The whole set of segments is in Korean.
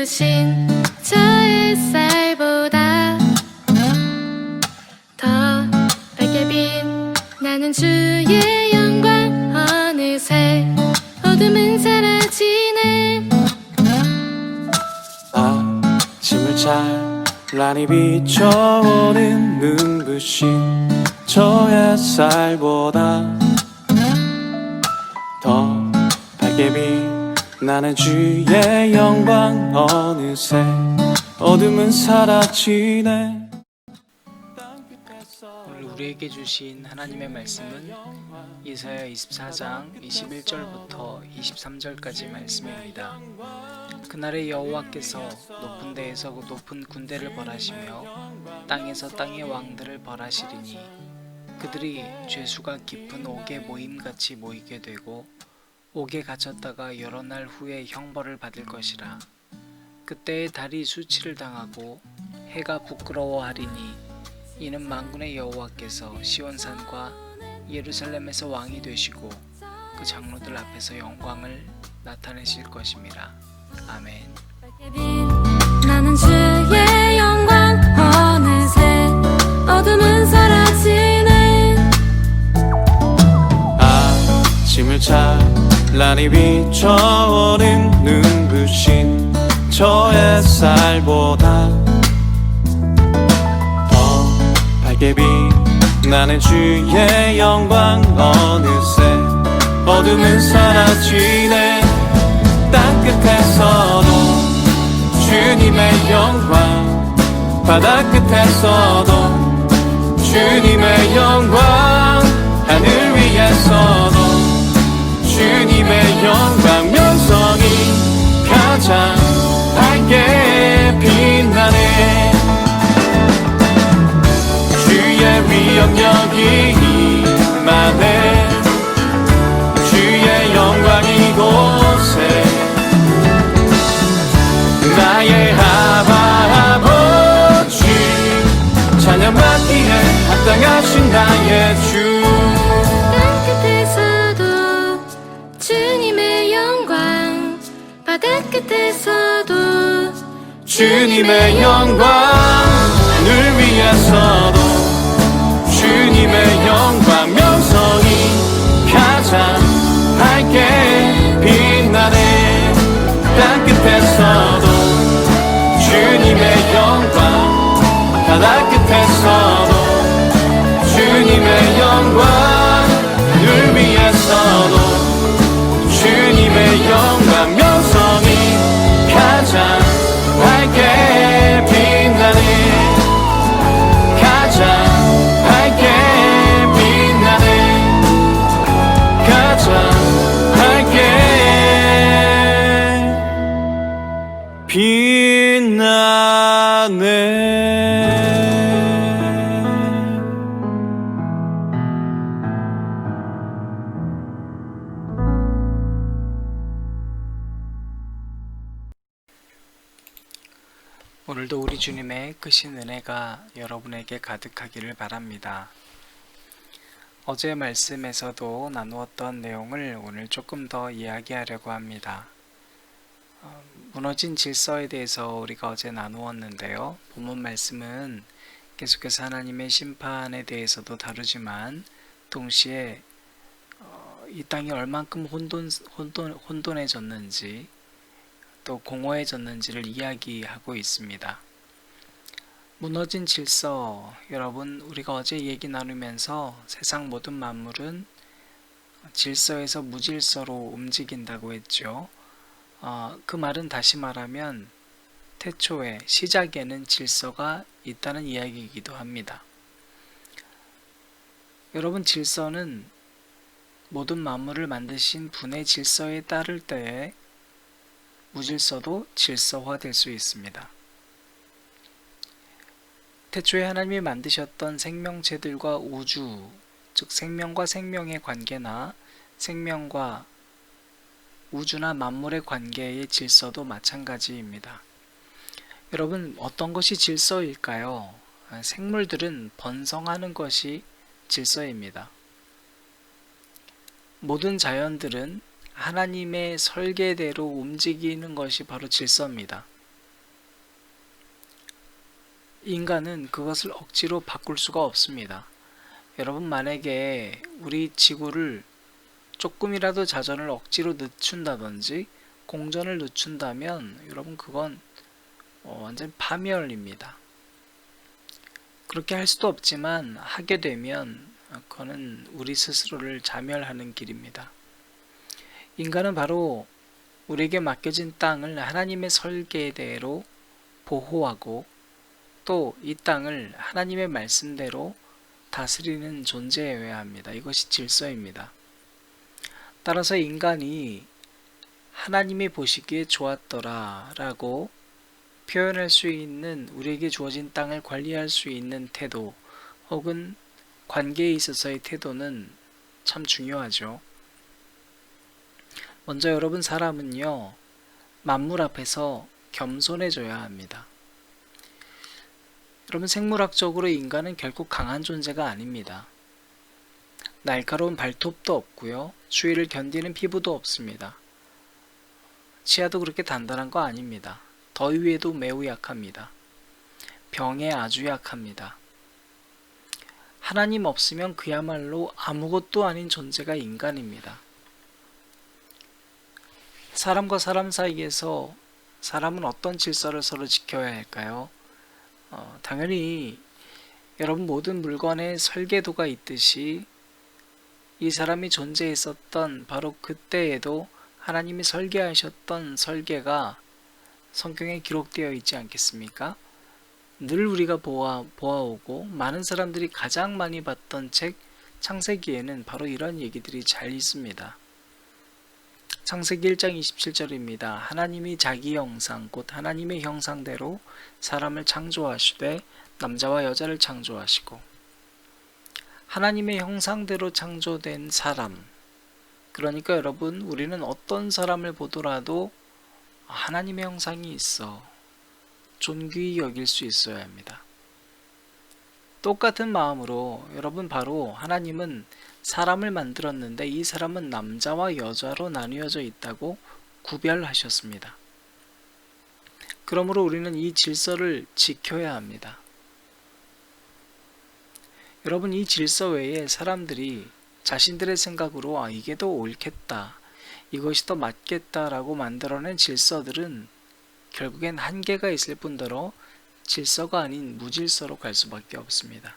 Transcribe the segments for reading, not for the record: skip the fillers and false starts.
눈부신 저 햇살보다 더 밝게 빛나는 주의 영광. 어느새 어둠은 사라지네. 아침을 찬란히 비춰오는 눈부신 저 햇살보다 더 밝게 빛나는 주의 영광. 어느새 어둠은 사라지네. 오늘 우리에게 주신 하나님의 말씀은 이사야 24장 21절부터 23절까지 말씀입니다. 그날에 여호와께서 높은 데에서 높은 군대를 벌하시며 땅에서 땅의 왕들을 벌하시리니 그들이 죄수가 깊은 옥에 모임같이 모이게 되고 옥에 갇혔다가 여러 날 후에 형벌을 받을 것이라. 그때에 달이 수치를 당하고 해가 부끄러워하리니 이는 만군의 여호와께서 시온산과 예루살렘에서 왕이 되시고 그 장로들 앞에서 영광을 나타내실 것임이라. 아멘. 나는 주의 영광. 어느새 어둠은 사라지네. 아침을 찬란히 비춰오는 눈부신 저 햇살보다 더 밝게 빛나는 주의 영광. 어느새 어둠은 사라지네. 땅끝에서도 주님의 영광, 바다끝에서도 주님의 영광, 하늘 위에서도 주님의 영광. 명성이 가장 밝게 빛나네. 주의 위엄력이 임하네. 주의 영광 이곳에. 나의 아버지 찬양 받기에 합당하신 나의 주. 땅끝에서도 주님의 영광, 바다끝에서도 주님의 영광, 하늘 위에서도 주님의 영광. 명성이 가장 밝게 빛나네. 땅끝에서도 주님의 영광, 바다끝에서도 주님의 영광, 하늘 위에서도 주님의 영광. 명성이 가장 밝게 빛나네. 가장 밝게 빛나네. 가장 밝게 빛나네. 오늘도 우리 주님의 크신 은혜가 여러분에게 가득하기를 바랍니다. 어제 말씀에서도 나누었던 내용을 오늘 조금 더 이야기하려고 합니다. 무너진 질서에 대해서 우리가 어제 나누었는데요. 본문 말씀은 계속해서 하나님의 심판에 대해서도 다루지만 동시에 이 땅이 얼만큼 혼돈해졌는지 또 공허해졌는지를 이야기하고 있습니다. 무너진 질서, 여러분, 우리가 어제 얘기 나누면서 세상 모든 만물은 질서에서 무질서로 움직인다고 했죠. 그 말은 다시 말하면 태초에, 시작에는 질서가 있다는 이야기이기도 합니다. 여러분, 질서는 모든 만물을 만드신 분의 질서에 따를 때에 무질서도 질서화될 수 있습니다. 태초에 하나님이 만드셨던 생명체들과 우주, 즉 생명과 생명의 관계나 생명과 우주나 만물의 관계의 질서도 마찬가지입니다. 여러분, 어떤 것이 질서일까요? 생물들은 번성하는 것이 질서입니다. 모든 자연들은 하나님의 설계대로 움직이는 것이 바로 질서입니다. 인간은 그것을 억지로 바꿀 수가 없습니다. 여러분, 만약에 우리 지구를 조금이라도 자전을 억지로 늦춘다든지 공전을 늦춘다면 여러분, 그건 완전 파멸입니다. 그렇게 할 수도 없지만 하게 되면 그거는 우리 스스로를 자멸하는 길입니다. 인간은 바로 우리에게 맡겨진 땅을 하나님의 설계대로 보호하고 또 이 땅을 하나님의 말씀대로 다스리는 존재여야 합니다. 이것이 질서입니다. 따라서 인간이 하나님이 보시기에 좋았더라 라고 표현할 수 있는, 우리에게 주어진 땅을 관리할 수 있는 태도 혹은 관계에 있어서의 태도는 참 중요하죠. 먼저 여러분, 사람은요, 만물 앞에서 겸손해져야 합니다. 여러분, 생물학적으로 인간은 결국 강한 존재가 아닙니다. 날카로운 발톱도 없고요, 추위를 견디는 피부도 없습니다. 치아도 그렇게 단단한 거 아닙니다. 더위에도 매우 약합니다. 병에 아주 약합니다. 하나님 없으면 그야말로 아무것도 아닌 존재가 인간입니다. 사람과 사람 사이에서 사람은 어떤 질서를 서로 지켜야 할까요? 당연히 여러분, 모든 물건에 설계도가 있듯이 이 사람이 존재했었던 바로 그때에도 하나님이 설계하셨던 설계가 성경에 기록되어 있지 않겠습니까? 늘 우리가 보아오고 많은 사람들이 가장 많이 봤던 책 창세기에는 바로 이런 얘기들이 잘 있습니다. 창세기 1장 27절입니다. 하나님이 자기 형상 곧 하나님의 형상대로 사람을 창조하시되 남자와 여자를 창조하시고, 하나님의 형상대로 창조된 사람, 그러니까 여러분, 우리는 어떤 사람을 보더라도 하나님의 형상이 있어 존귀히 여길 수 있어야 합니다. 똑같은 마음으로 여러분, 바로 하나님은 사람을 만들었는데 이 사람은 남자와 여자로 나뉘어져 있다고 구별하셨습니다. 그러므로 우리는 이 질서를 지켜야 합니다. 여러분, 이 질서 외에 사람들이 자신들의 생각으로 이게 더 옳겠다, 이것이 더 맞겠다라고 만들어낸 질서들은 결국엔 한계가 있을 뿐더러 질서가 아닌 무질서로 갈 수밖에 없습니다.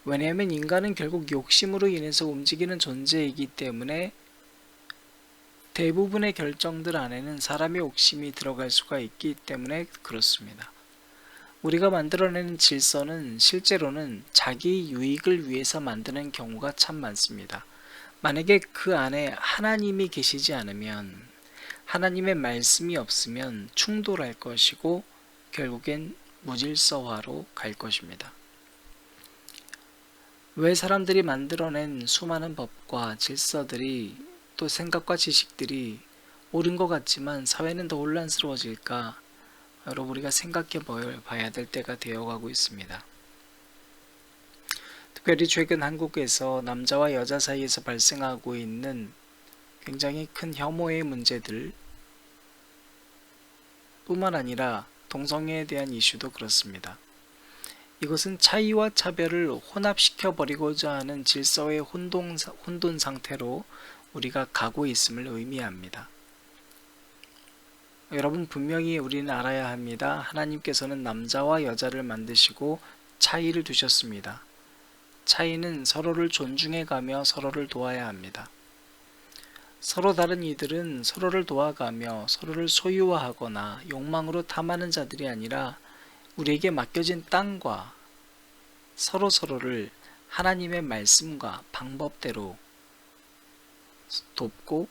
왜냐하면 인간은 결국 욕심으로 인해서 움직이는 존재이기 때문에 대부분의 결정들 안에는 사람의 욕심이 들어갈 수가 있기 때문에 그렇습니다. 우리가 만들어내는 질서는 실제로는 자기 유익을 위해서 만드는 경우가 참 많습니다. 만약에 그 안에 하나님이 계시지 않으면, 하나님의 말씀이 없으면 충돌할 것이고 결국엔 무질서화로 갈 것입니다. 왜 사람들이 만들어낸 수많은 법과 질서들이, 또 생각과 지식들이 옳은 것 같지만 사회는 더 혼란스러워질까? 여러분, 우리가 생각해 봐야 될 때가 되어가고 있습니다. 특별히 최근 한국에서 남자와 여자 사이에서 발생하고 있는 굉장히 큰 혐오의 문제들 뿐만 아니라 동성애에 대한 이슈도 그렇습니다. 이것은 차이와 차별을 혼합시켜 버리고자 하는 질서의 혼돈 상태로 우리가 가고 있음을 의미합니다. 여러분, 분명히 우리는 알아야 합니다. 하나님께서는 남자와 여자를 만드시고 차이를 두셨습니다. 차이는 서로를 존중해가며 서로를 도와야 합니다. 서로 다른 이들은 서로를 도와가며 서로를 소유화하거나 욕망으로 탐하는 자들이 아니라 우리에게 맡겨진 땅과 서로를 하나님의 말씀과 방법대로 돕고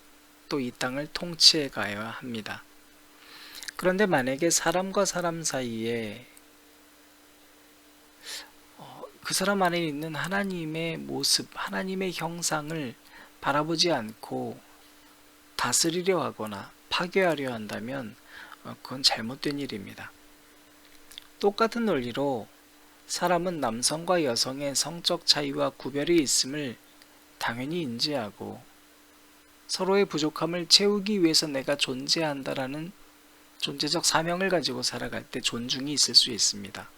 또 이 땅을 통치해 가야 합니다. 그런데 만약에 사람과 사람 사이에 그 사람 안에 있는 하나님의 모습, 하나님의 형상을 바라보지 않고 다스리려 하거나 파괴하려 한다면 그건 잘못된 일입니다. 똑같은 논리로 사람은 남성과 여성의 성적 차이와 구별이 있음을 당연히 인지하고 서로의 부족함을 채우기 위해서 내가 존재한다라는 존재적 사명을 가지고 살아갈 때 존중이 있을 수 있습니다.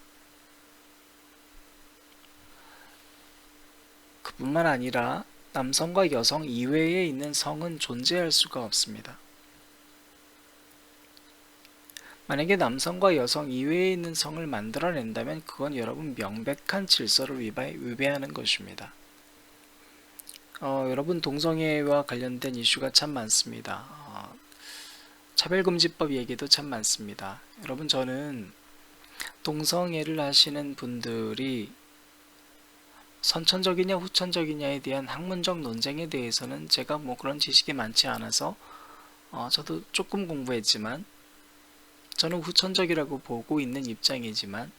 그뿐만 아니라 남성과 여성 이외에 있는 성은 존재할 수가 없습니다. 만약에 남성과 여성 이외에 있는 성을 만들어낸다면 그건 여러분 명백한 질서를 위배하는 것입니다. 여러분 동성애와 관련된 이슈가 참 많습니다. 차별금지법 얘기도 참 많습니다. 여러분 저는 동성애를 하시는 분들이 선천적이냐 후천적이냐에 대한 학문적 논쟁에 대해서는 제가 뭐 그런 지식이 많지 않아서 저도 조금 공부했지만 저는 후천적이라고 보고 있는 입장이지만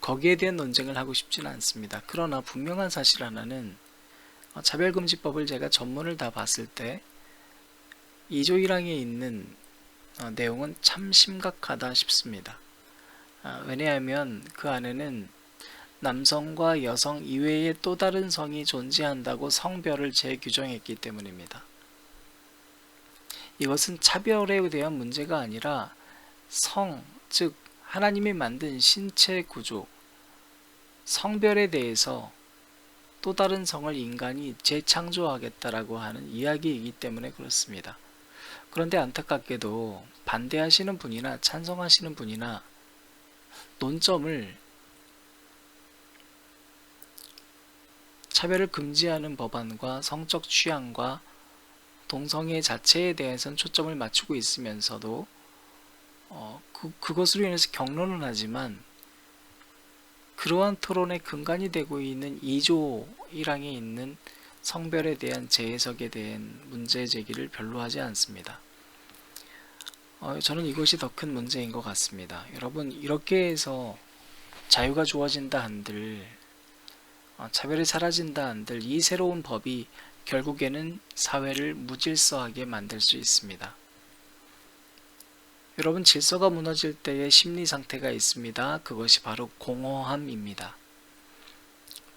거기에 대한 논쟁을 하고 싶지는 않습니다. 그러나 분명한 사실 하나는 차별금지법을 제가 전문을 다 봤을 때 2조 1항에 있는 내용은 참 심각하다 싶습니다. 왜냐하면 그 안에는 남성과 여성 이외의 또 다른 성이 존재한다고 성별을 재규정했기 때문입니다. 이것은 차별에 대한 문제가 아니라 성, 즉 하나님이 만든 신체 구조, 성별에 대해서 또 다른 성을 인간이 재창조하겠다라고 하는 이야기이기 때문에 그렇습니다. 그런데 안타깝게도 반대하시는 분이나 찬성하시는 분이나 논점을 차별을 금지하는 법안과 성적 취향과 동성애 자체에 대해서는 초점을 맞추고 있으면서도 그것으로 인해서 경론은 하지만 그러한 토론의 근간이 되고 있는 2조 1항에 있는 성별에 대한 재해석에 대한 문제 제기를 별로 하지 않습니다. 저는 이것이 더 큰 문제인 것 같습니다. 여러분 이렇게 해서 자유가 주어진다 한들 차별이 사라진다 한들 이 새로운 법이 결국에는 사회를 무질서하게 만들 수 있습니다. 여러분 질서가 무너질 때의 심리 상태가 있습니다. 그것이 바로 공허함입니다.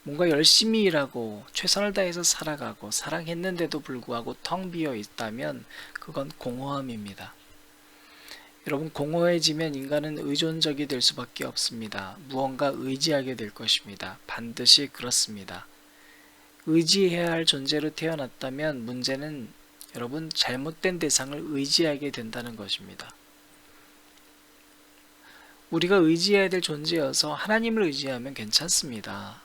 뭔가 열심히 일하고 최선을 다해서 살아가고 사랑했는데도 불구하고 텅 비어 있다면 그건 공허함입니다. 여러분 공허해지면 인간은 의존적이 될 수밖에 없습니다. 무언가 의지하게 될 것입니다. 반드시 그렇습니다. 의지해야 할 존재로 태어났다면 문제는 여러분 잘못된 대상을 의지하게 된다는 것입니다. 우리가 의지해야 될 존재여서 하나님을 의지하면 괜찮습니다.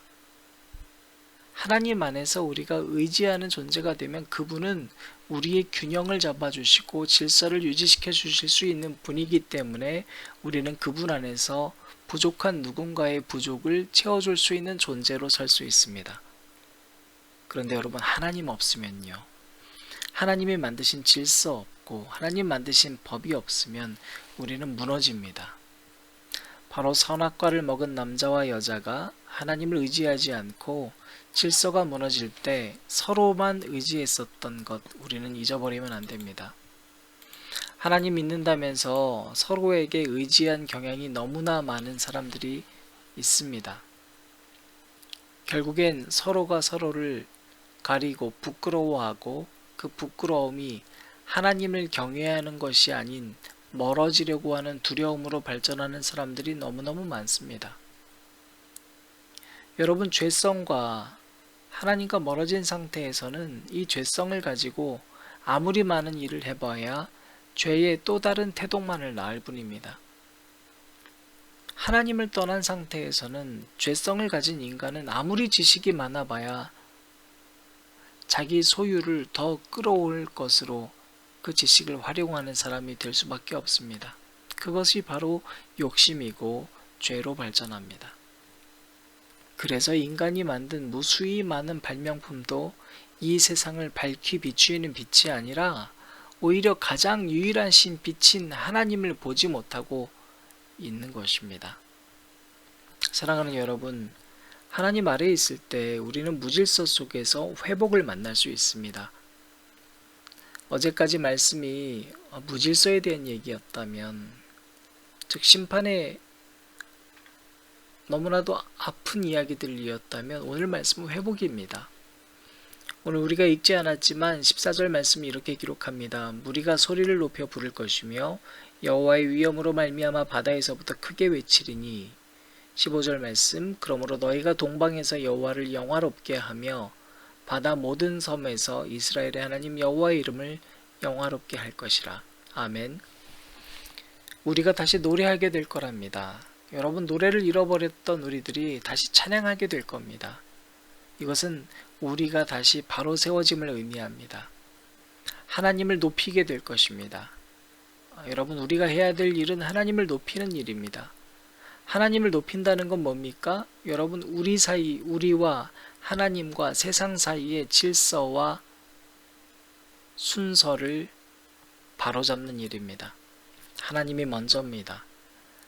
하나님 안에서 우리가 의지하는 존재가 되면 그분은 우리의 균형을 잡아주시고 질서를 유지시켜 주실 수 있는 분이기 때문에 우리는 그분 안에서 부족한 누군가의 부족을 채워줄 수 있는 존재로 설 수 있습니다. 그런데 여러분 하나님 없으면요. 하나님이 만드신 질서 없고 하나님 만드신 법이 없으면 우리는 무너집니다. 바로 선악과를 먹은 남자와 여자가 하나님을 의지하지 않고 질서가 무너질 때 서로만 의지했었던 것 우리는 잊어버리면 안 됩니다. 하나님 믿는다면서 서로에게 의지한 경향이 너무나 많은 사람들이 있습니다. 결국엔 서로가 서로를 가리고 부끄러워하고 그 부끄러움이 하나님을 경외하는 것이 아닌 멀어지려고 하는 두려움으로 발전하는 사람들이 너무너무 많습니다. 여러분 죄성과 하나님과 멀어진 상태에서는 이 죄성을 가지고 아무리 많은 일을 해봐야 죄의 또 다른 태동만을 낳을 뿐입니다. 하나님을 떠난 상태에서는 죄성을 가진 인간은 아무리 지식이 많아봐야 자기 소유를 더 끌어올 것으로 그 지식을 활용하는 사람이 될 수밖에 없습니다. 그것이 바로 욕심이고 죄로 발전합니다. 그래서 인간이 만든 무수히 많은 발명품도 이 세상을 밝히 비추이는 빛이 아니라 오히려 가장 유일한 신 빛인 하나님을 보지 못하고 있는 것입니다. 사랑하는 여러분, 하나님 아래에 있을 때 우리는 무질서 속에서 회복을 만날 수 있습니다. 어제까지 말씀이 무질서에 대한 얘기였다면, 즉 심판의 너무나도 아픈 이야기들이었다면 오늘 말씀은 회복입니다. 오늘 우리가 읽지 않았지만 14절 말씀이 이렇게 기록합니다. 무리가 소리를 높여 부를 것이며 여호와의 위엄으로 말미암아 바다에서부터 크게 외치리니. 15절 말씀, 그러므로 너희가 동방에서 여호와를 영화롭게 하며 바다 모든 섬에서 이스라엘의 하나님 여호와의 이름을 영화롭게 할 것이라. 아멘. 우리가 다시 노래하게 될 거랍니다. 여러분, 노래를 잃어버렸던 우리들이 다시 찬양하게 될 겁니다. 이것은 우리가 다시 바로 세워짐을 의미합니다. 하나님을 높이게 될 것입니다. 여러분, 우리가 해야 될 일은 하나님을 높이는 일입니다. 하나님을 높인다는 건 뭡니까? 여러분, 우리와 하나님과 세상 사이의 질서와 순서를 바로잡는 일입니다. 하나님이 먼저입니다.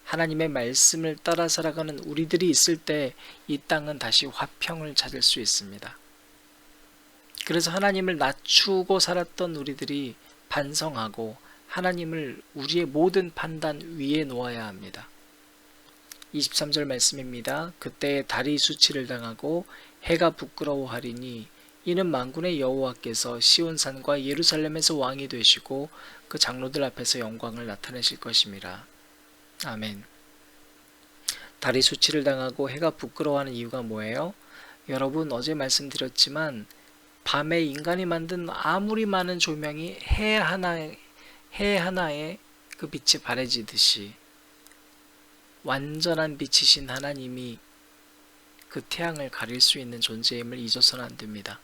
하나님의 말씀을 따라 살아가는 우리들이 있을 때 이 땅은 다시 화평을 찾을 수 있습니다. 그래서 하나님을 낮추고 살았던 우리들이 반성하고 하나님을 우리의 모든 판단 위에 놓아야 합니다. 23절 말씀입니다. 그때에 달이 수치를 당하고 해가 부끄러워하리니 이는 만군의 여호와께서 시온산과 예루살렘에서 왕이 되시고 그 장로들 앞에서 영광을 나타내실 것임이라. 아멘. 달이 수치를 당하고 해가 부끄러워하는 이유가 뭐예요? 여러분, 어제 말씀드렸지만 밤에 인간이 만든 아무리 많은 조명이 해 하나에 그 빛이 바래지듯이 완전한 빛이신 하나님이 그 태양을 가릴 수 있는 존재임을 잊어서는 안 됩니다.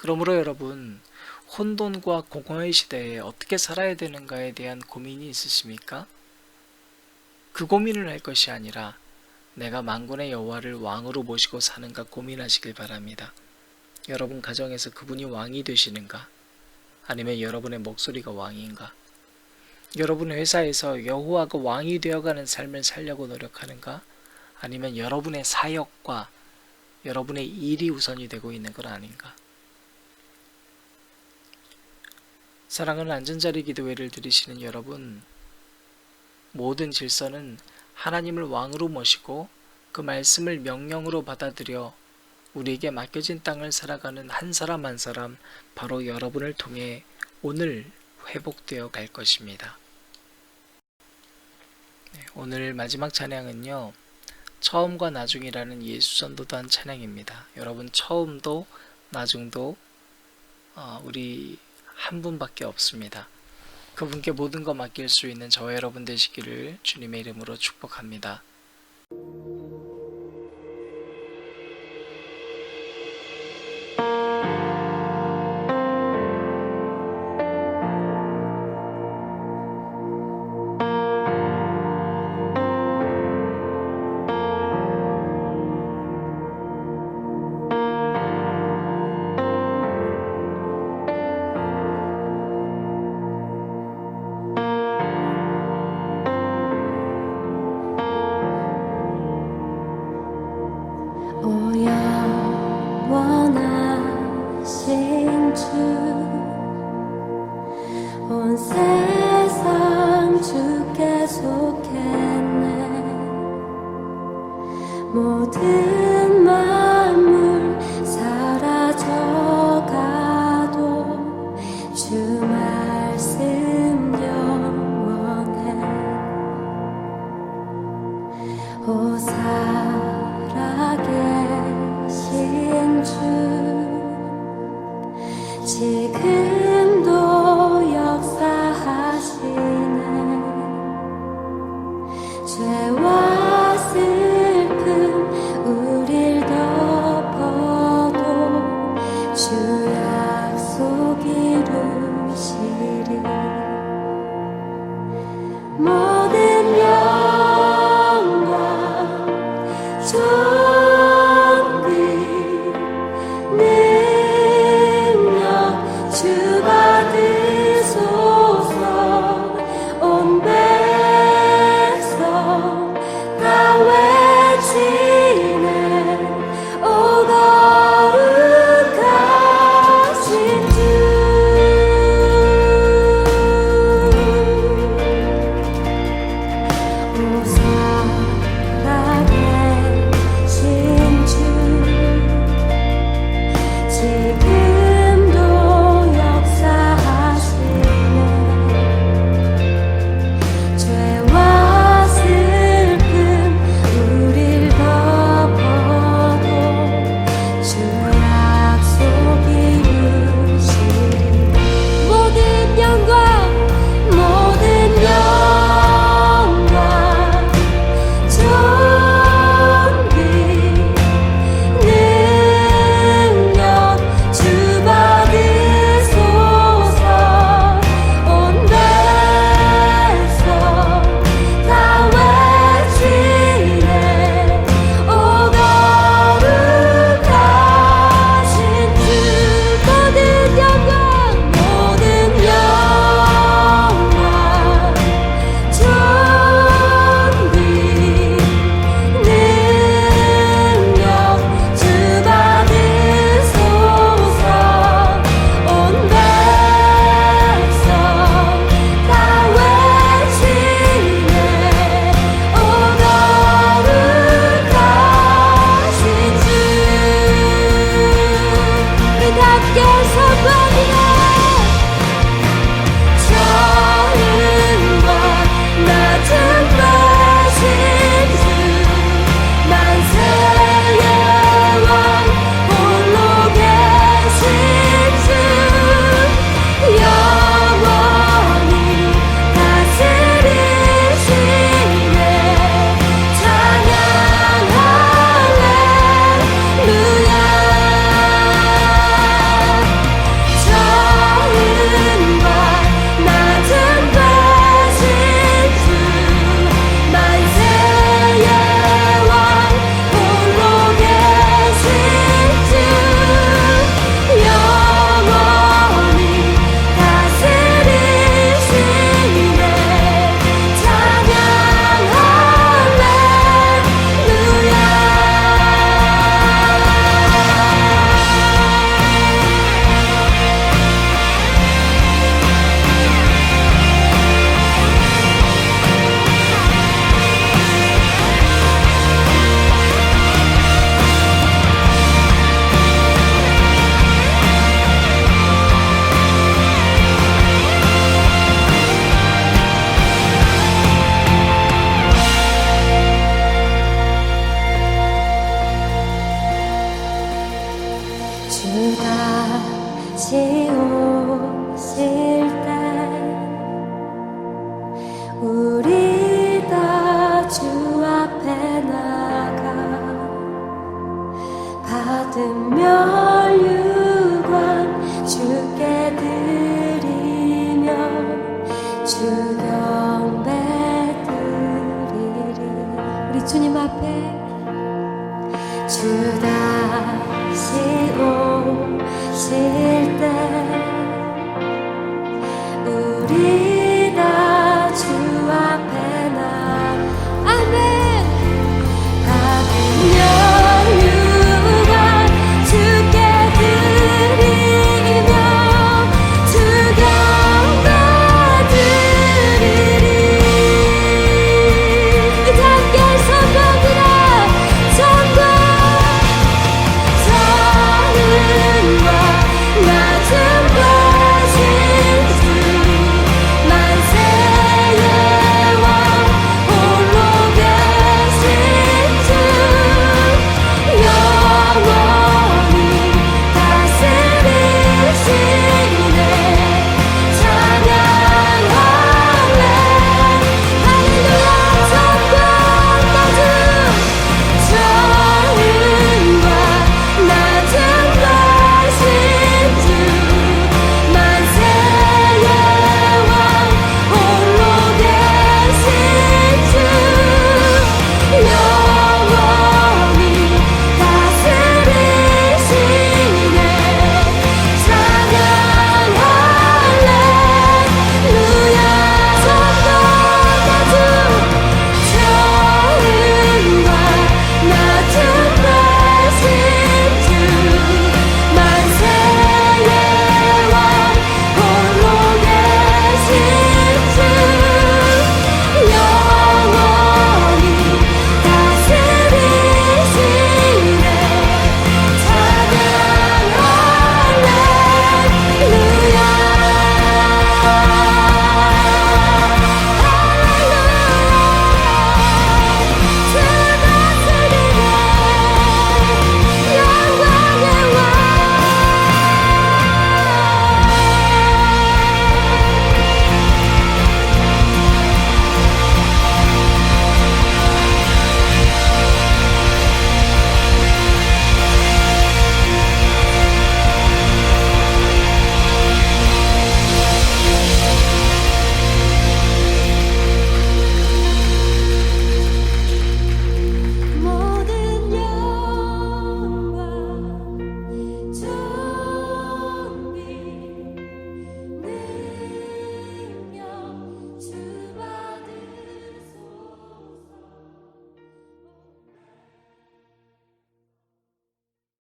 그러므로 여러분, 혼돈과 공허의 시대에 어떻게 살아야 되는가에 대한 고민이 있으십니까? 그 고민을 할 것이 아니라 내가 만군의 여호와를 왕으로 모시고 사는가 고민하시길 바랍니다. 여러분 가정에서 그분이 왕이 되시는가? 아니면 여러분의 목소리가 왕인가? 여러분 회사에서 여호와가 왕이 되어가는 삶을 살려고 노력하는가? 아니면 여러분의 사역과 여러분의 일이 우선이 되고 있는 건 아닌가? 사랑하는 안전자리 기도회를 들으시는 여러분, 모든 질서는 하나님을 왕으로 모시고 그 말씀을 명령으로 받아들여 우리에게 맡겨진 땅을 살아가는 한 사람 한 사람, 바로 여러분을 통해 오늘 회복되어 갈 것입니다. 오늘 마지막 찬양은요, 처음과 나중이라는 예수전도단 찬양입니다. 여러분, 처음도 나중도 우리 한 분밖에 없습니다. 그분께 모든 것 맡길 수 있는 저와 여러분 되시기를 주님의 이름으로 축복합니다. 영원하신 주, 온 세상 주께 속했네. 모든 만물 사라져가도 주 말씀 영원해. 오 살아계신 주, 지금도 역사하시네. 죄와 슬픔 우릴 덮어도 주 약속 이루시리. 모든 영광 존귀 능력 주 받으소서. 온 백성 다 외치네. 오 거룩하신 주, 주 경배 드리리. 우리 주님 앞에 주 다시 오실 때 우리